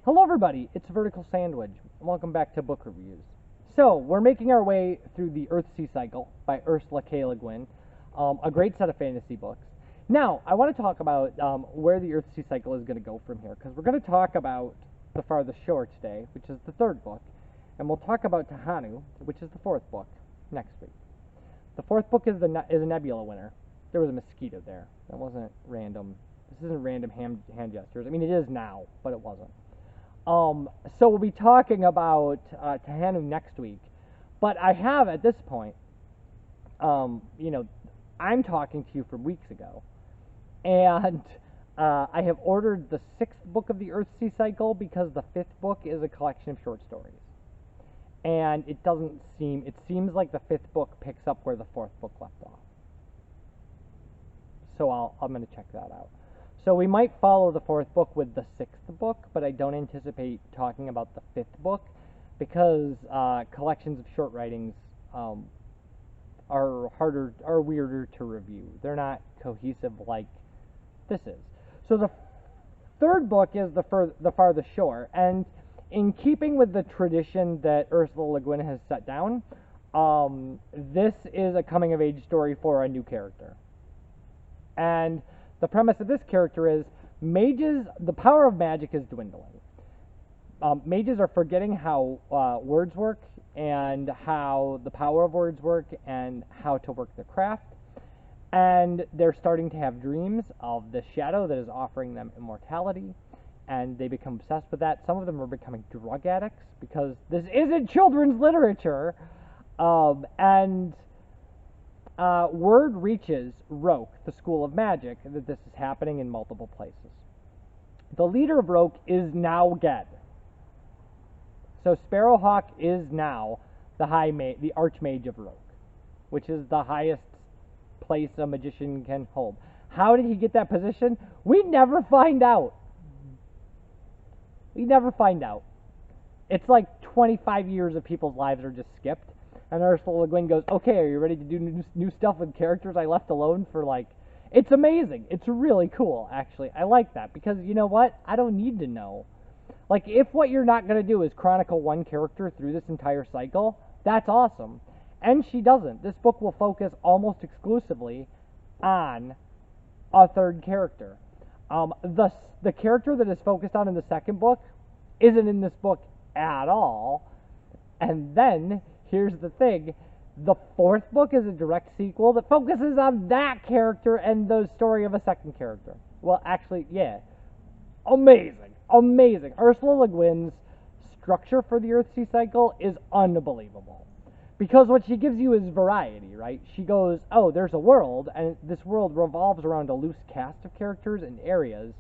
Hello everybody, it's Vertical Sandwich, and welcome back to Book Reviews. So, we're making our way through the Earthsea cycle by Ursula K Le Guin, a great set of fantasy books. Now, I want to talk about where the Earthsea cycle is going to go from here, because we're going to talk about The Farthest Shore today, which is the third book, and we'll talk about Tahanu, which is the fourth book, next week. The fourth book is a Nebula winner. There was a mosquito there. That wasn't random. This isn't random hand gestures. I mean, it is now, but it wasn't. So we'll be talking about Tahanu next week, but I have at this point, I'm talking to you from weeks ago, and I have ordered the sixth book of the Earthsea cycle because the fifth book is a collection of short stories, and it seems like the fifth book picks up where the fourth book left off. So I'm going to check that out. So we might follow the fourth book with the sixth book, but I don't anticipate talking about the fifth book because collections of short writings are weirder to review. They're not cohesive like this is. So the third book is the Farthest Shore, and in keeping with the tradition that Ursula Le Guin has set down, this is a coming-of-age story for a new character. And the premise of this character is the power of magic is dwindling. Mages are forgetting how words work and how the power of words work and how to work their craft. And they're starting to have dreams of the shadow that is offering them immortality. And they become obsessed with that. Some of them are becoming drug addicts because this isn't children's literature. Word reaches Roke, the School of Magic, that this is happening in multiple places. The leader of Roke is now dead. So Sparrowhawk is now the Archmage of Roke, which is the highest place a magician can hold. How did he get that position? We never find out. We never find out. It's like 25 years of people's lives are just skipped. And Ursula Le Guin goes, okay, are you ready to do new stuff with characters I left alone for, it's amazing. It's really cool, actually. I like that, because you know what? I don't need to know. If what you're not going to do is chronicle one character through this entire cycle, that's awesome. And she doesn't. This book will focus almost exclusively on a third character. The character that is focused on in the second book isn't in this book at all. And then here's the thing, the fourth book is a direct sequel that focuses on that character and the story of a second character. Well, actually, yeah. Amazing. Amazing. Ursula Le Guin's structure for the Earthsea cycle is unbelievable. Because what she gives you is variety, right? She goes, oh, there's a world, and this world revolves around a loose cast of characters and areas.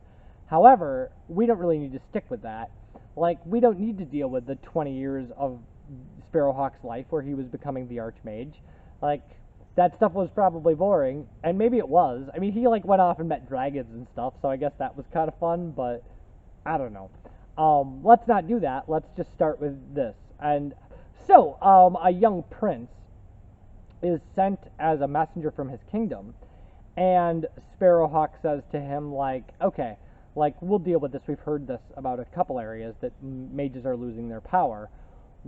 However, we don't really need to stick with that. We don't need to deal with the 20 years of Sparrowhawk's life where he was becoming the Archmage. That stuff was probably boring, and maybe it was. I mean, he went off and met dragons and stuff, so I guess that was kind of fun, but I don't know. Let's not do that. Let's just start with this. And so, a young prince is sent as a messenger from his kingdom, and Sparrowhawk says to him, okay, we'll deal with this. We've heard this about a couple areas that mages are losing their power.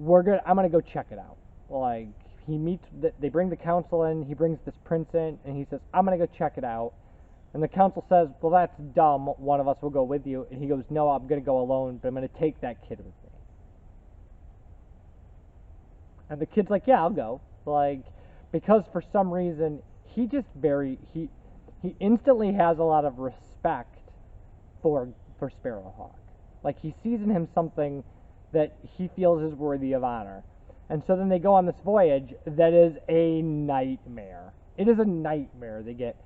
I'm gonna go check it out. They bring the council in, he brings this prince in, and he says, I'm gonna go check it out. And the council says, well, that's dumb, one of us will go with you. And he goes, no, I'm gonna go alone, but I'm gonna take that kid with me. And the kid's like, yeah, I'll go. Because for some reason, he instantly has a lot of respect for Sparrowhawk. He sees in him something that he feels is worthy of honor. And so then they go on this voyage that is a nightmare. It is a nightmare. They get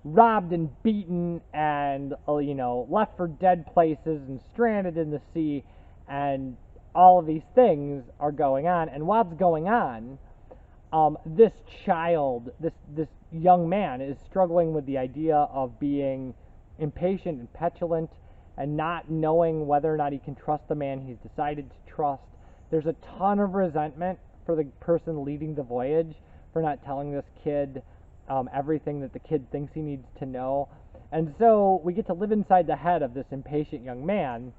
robbed and beaten and, left for dead places and stranded in the sea, and all of these things are going on. And while it's going on, this young man is struggling with the idea of being impatient and petulant and not knowing whether or not he can trust the man he's decided to trust. There's a ton of resentment for the person leading the voyage for not telling this kid everything that the kid thinks he needs to know. And so we get to live inside the head of this impatient young man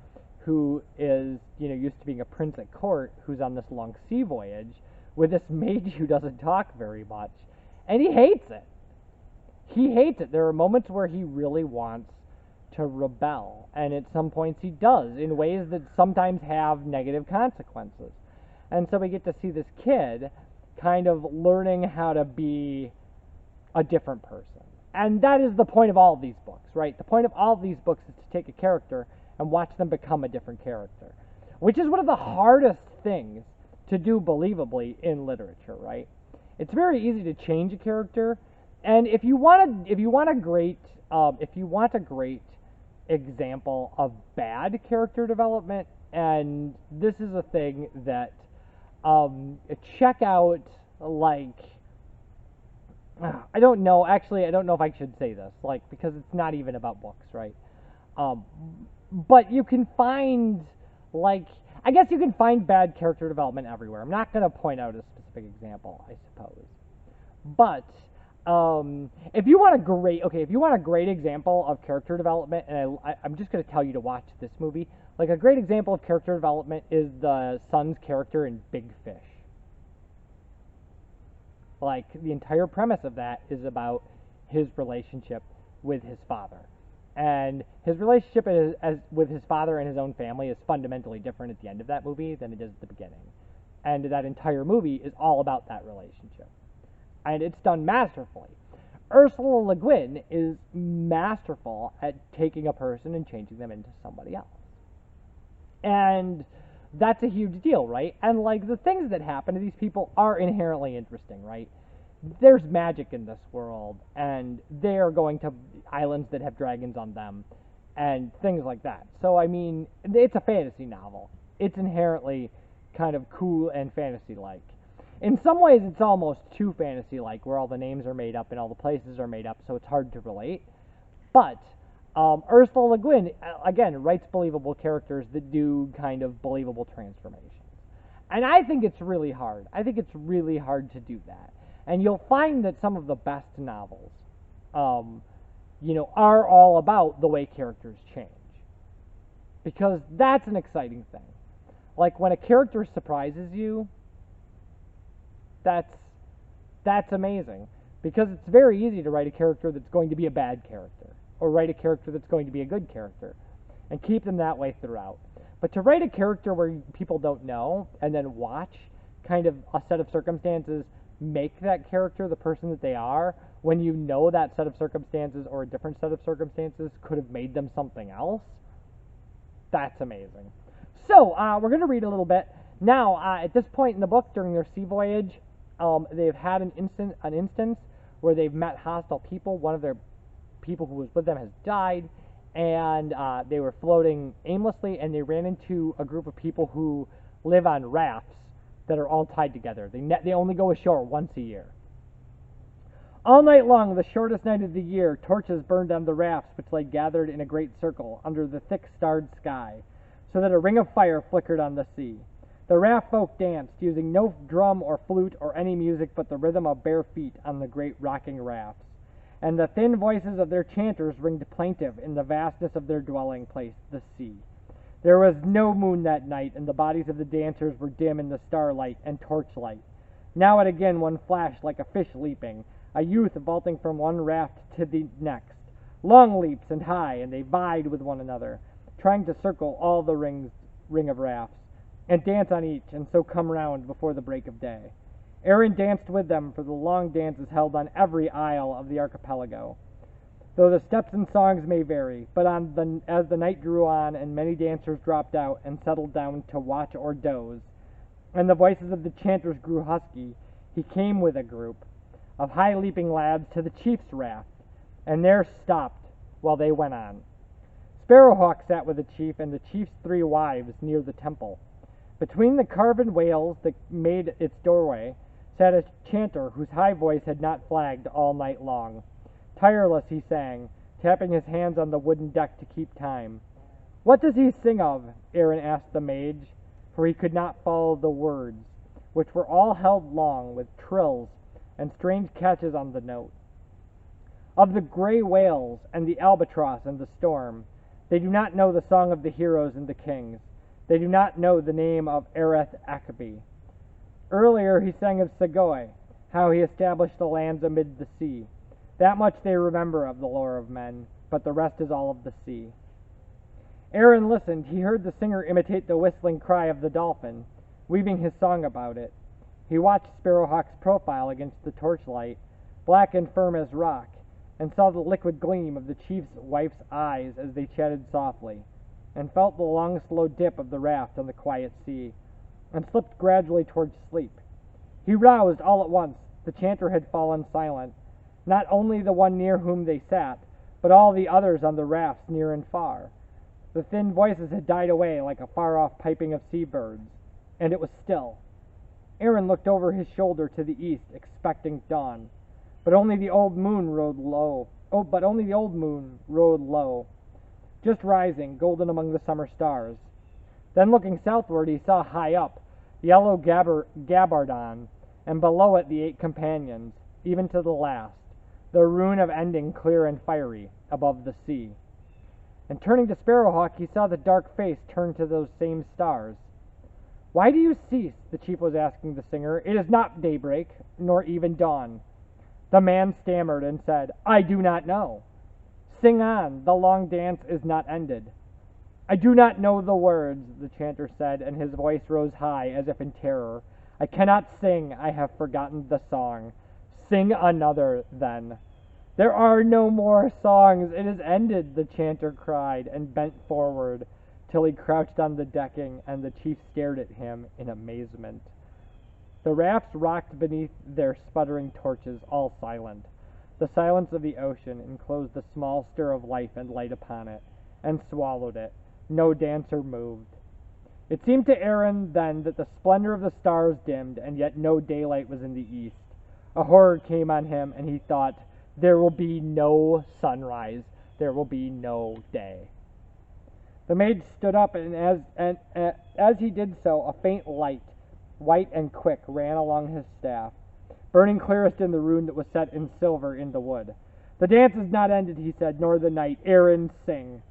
who is, used to being a prince at court, who's on this long sea voyage with this mage who doesn't talk very much, and he hates it. He hates it. There are moments where he really wants to rebel, and at some points he does, in ways that sometimes have negative consequences. And so we get to see this kid kind of learning how to be a different person. And that is the point of all of these books, right? The point of all of these books is to take a character and watch them become a different character, which is one of the hardest things to do believably in literature, right? It's very easy to change a character, and if you want a great example of bad character development, and this is a thing that check out, like, I don't know if I should say this, like, because it's not even about books, right? But you can find, like, I guess you can find bad character development everywhere. I'm not going to point out a specific example, I suppose. But if you want a great example of character development, and I'm just going to tell you to watch this movie, like, a great example of character development is the son's character in Big Fish. Like, the entire premise of that is about his relationship with his father. And his relationship with his father and his own family is fundamentally different at the end of that movie than it is at the beginning. And that entire movie is all about that relationship. And it's done masterfully. Ursula Le Guin is masterful at taking a person and changing them into somebody else. And that's a huge deal, right? And, like, the things that happen to these people are inherently interesting, right? There's magic in this world, and they are going to islands that have dragons on them, and things like that. So, I mean, it's a fantasy novel. It's inherently kind of cool and fantasy-like. In some ways, it's almost too fantasy-like, where all the names are made up and all the places are made up, so it's hard to relate. But Ursula Le Guin, again, writes believable characters that do kind of believable transformations. And I think it's really hard. I think it's really hard to do that. And you'll find that some of the best novels, are all about the way characters change. Because that's an exciting thing. Like, when a character surprises you, that's amazing. Because it's very easy to write a character that's going to be a bad character, or write a character that's going to be a good character, and keep them that way throughout. But to write a character where people don't know, and then watch kind of a set of circumstances make that character the person that they are, when you know that set of circumstances or a different set of circumstances could have made them something else, that's amazing. So, we're going to read a little bit. Now, at this point in the book, during their sea voyage, they've had an instance where they've met hostile people. One of their people who was with them has died, and they were floating aimlessly, and they ran into a group of people who live on rafts that are all tied together. They only go ashore once a year. All night long, the shortest night of the year, torches burned on the rafts which lay gathered in a great circle under the thick starred sky, so that a ring of fire flickered on the sea. The raft folk danced, using no drum or flute or any music but the rhythm of bare feet on the great rocking rafts. And the thin voices of their chanters ringed plaintive in the vastness of their dwelling place, the sea. There was no moon that night, and the bodies of the dancers were dim in the starlight and torchlight. Now and again one flashed like a fish leaping, a youth vaulting from one raft to the next. Long leaps and high, and they vied with one another, trying to circle all the ring of rafts, and dance on each, and so come round before the break of day. Aaron danced with them, for the long dance is held on every isle of the archipelago, though the steps and songs may vary. But as the night drew on, and many dancers dropped out and settled down to watch or doze, and the voices of the chanters grew husky, he came with a group of high-leaping lads to the chief's raft, and there stopped while they went on. Sparrowhawk sat with the chief and the chief's 3 wives near the temple. Between the carven whales that made its doorway sat a chanter whose high voice had not flagged all night long. Tireless he sang, tapping his hands on the wooden deck to keep time. "What does he sing of?" Aaron asked the mage, for he could not follow the words, which were all held long with trills and strange catches on the note. "Of the gray whales and the albatross and the storm, They do not know the song of the heroes and the kings. They do not know the name of Ereth Akabi. Earlier he sang of Segoi, how he established the lands amid the sea. That much they remember of the lore of men, but the rest is all of the sea. Aaron listened. He heard the singer imitate the whistling cry of the dolphin, weaving his song about it. He watched Sparrowhawk's profile against the torchlight, black and firm as rock, and saw the liquid gleam of the chief's wife's eyes as they chatted softly, and felt the long, slow dip of the raft on the quiet sea, and slipped gradually towards sleep. He roused all at once. The chanter had fallen silent, not only the one near whom they sat, but all the others on the rafts near and far. The thin voices had died away like a far-off piping of seabirds, and it was still. Aaron looked over his shoulder to the east, expecting dawn, but only the old moon rode low. Just rising, golden among the summer stars. Then looking southward, he saw high up yellow Gabardon, and below it the 8 companions, even to the last, the rune of ending clear and fiery, above the sea. And turning to Sparrowhawk, he saw the dark face turn to those same stars. "Why do you cease?" the chief was asking the singer. "It is not daybreak, nor even dawn." The man stammered and said, "I do not know." "Sing on, the long dance is not ended." "I do not know the words," the chanter said, and his voice rose high as if in terror. "I cannot sing, I have forgotten the song." "Sing another, then." "There are no more songs, it is ended," the chanter cried, and bent forward till he crouched on the decking, and the chief stared at him in amazement. The rafts rocked beneath their sputtering torches, all silent. The silence of the ocean enclosed the small stir of life and light upon it, and swallowed it. No dancer moved. It seemed to Aaron then that the splendor of the stars dimmed, and yet no daylight was in the east. A horror came on him, and he thought, there will be no sunrise, there will be no day. The maid stood up, and as he did so, a faint light, white and quick, ran along his staff, burning clearest in the rune that was set in silver in the wood. "The dance is not ended," he said, "nor the night. Aaron, sing."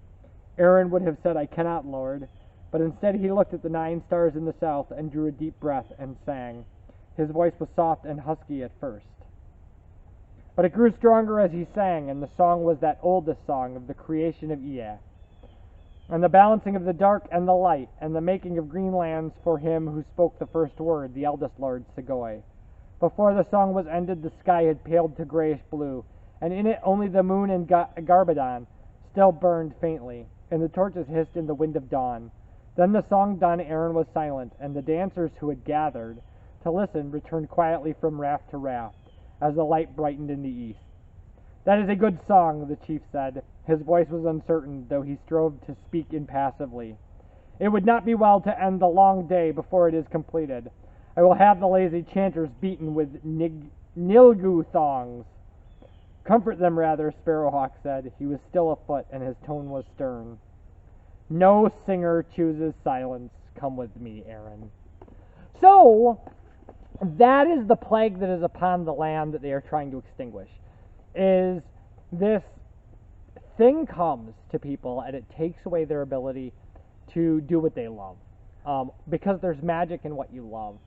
Aaron would have said, "I cannot, Lord," but instead he looked at the 9 stars in the south and drew a deep breath and sang. His voice was soft and husky at first, but it grew stronger as he sang, and the song was that oldest song of the creation of Ea, and the balancing of the dark and the light, and the making of green lands for him who spoke the first word, the eldest lord, Segoi. Before the song was ended, the sky had paled to grayish blue, and in it only the moon and Garbadon still burned faintly, and the torches hissed in the wind of dawn. Then the song done, Aaron was silent, and the dancers who had gathered to listen returned quietly from raft to raft, as the light brightened in the east. "That is a good song," the chief said. His voice was uncertain, though he strove to speak impassively. "It would not be well to end the long day before it is completed. I will have the lazy chanters beaten with Nilgu thongs." "Comfort them rather," Sparrowhawk said. He was still afoot, and his tone was stern. "No singer chooses silence. Come with me, Aaron." So, that is the plague that is upon the land that they are trying to extinguish. Is this thing comes to people, and it takes away their ability to do what they love. Because there's magic in what you love.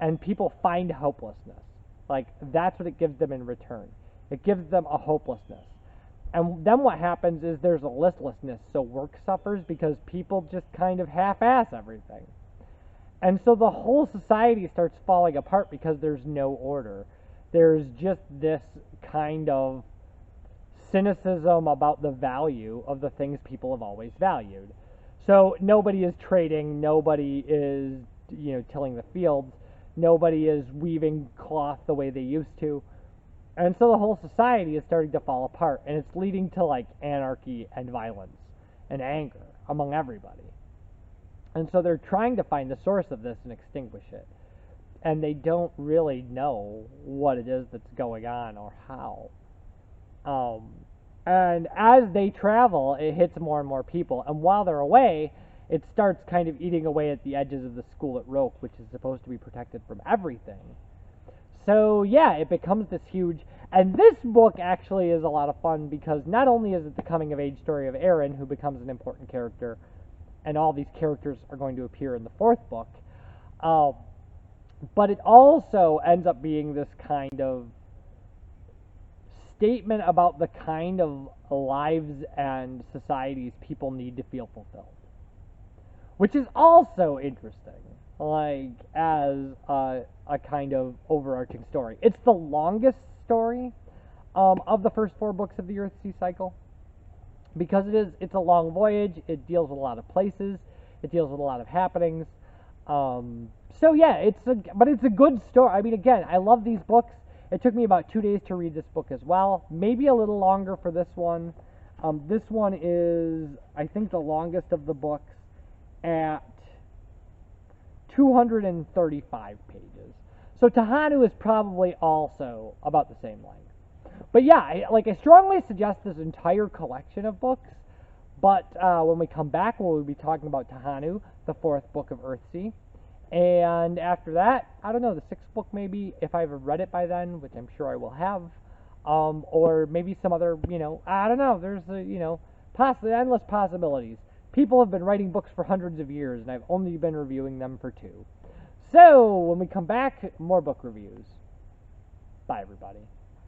And people find hopelessness. Like, that's what it gives them in return. It gives them a hopelessness. And then what happens is there's a listlessness, so work suffers because people just kind of half-ass everything. And so the whole society starts falling apart because there's no order. There's just this kind of cynicism about the value of the things people have always valued. So nobody is trading, nobody is, tilling the fields, nobody is weaving cloth the way they used to. And so the whole society is starting to fall apart, and it's leading to like anarchy and violence and anger among everybody. And so they're trying to find the source of this and extinguish it. And they don't really know what it is that's going on or how. And as they travel, it hits more and more people. And while they're away, it starts kind of eating away at the edges of the school at Roke, which is supposed to be protected from everything. So, yeah, it becomes this huge... And this book actually is a lot of fun because not only is it the coming of age story of Aaron, who becomes an important character, and all these characters are going to appear in the fourth book, but it also ends up being this kind of statement about the kind of lives and societies people need to feel fulfilled, which is also interesting, like as a kind of overarching story. It's the longest story of the first 4 books of the Earthsea cycle because it's a long voyage. It deals with a lot of places. It deals with a lot of happenings. So yeah, it's a good story. I mean, again, I love these books. It took me about 2 days to read this book as well. Maybe a little longer for this one. This one is, I think, the longest of the books at 235 pages. So Tahanu is probably also about the same length. But yeah, I strongly suggest this entire collection of books. But when we come back, we'll be talking about Tahanu, the 4th book of Earthsea. And after that, I don't know, the 6th book maybe, if I've read it by then, which I'm sure I will have. Or maybe some other, I don't know, there's, possibly endless possibilities. People have been writing books for hundreds of years, and I've only been reviewing them for 2. So, when we come back, more book reviews. Bye, everybody.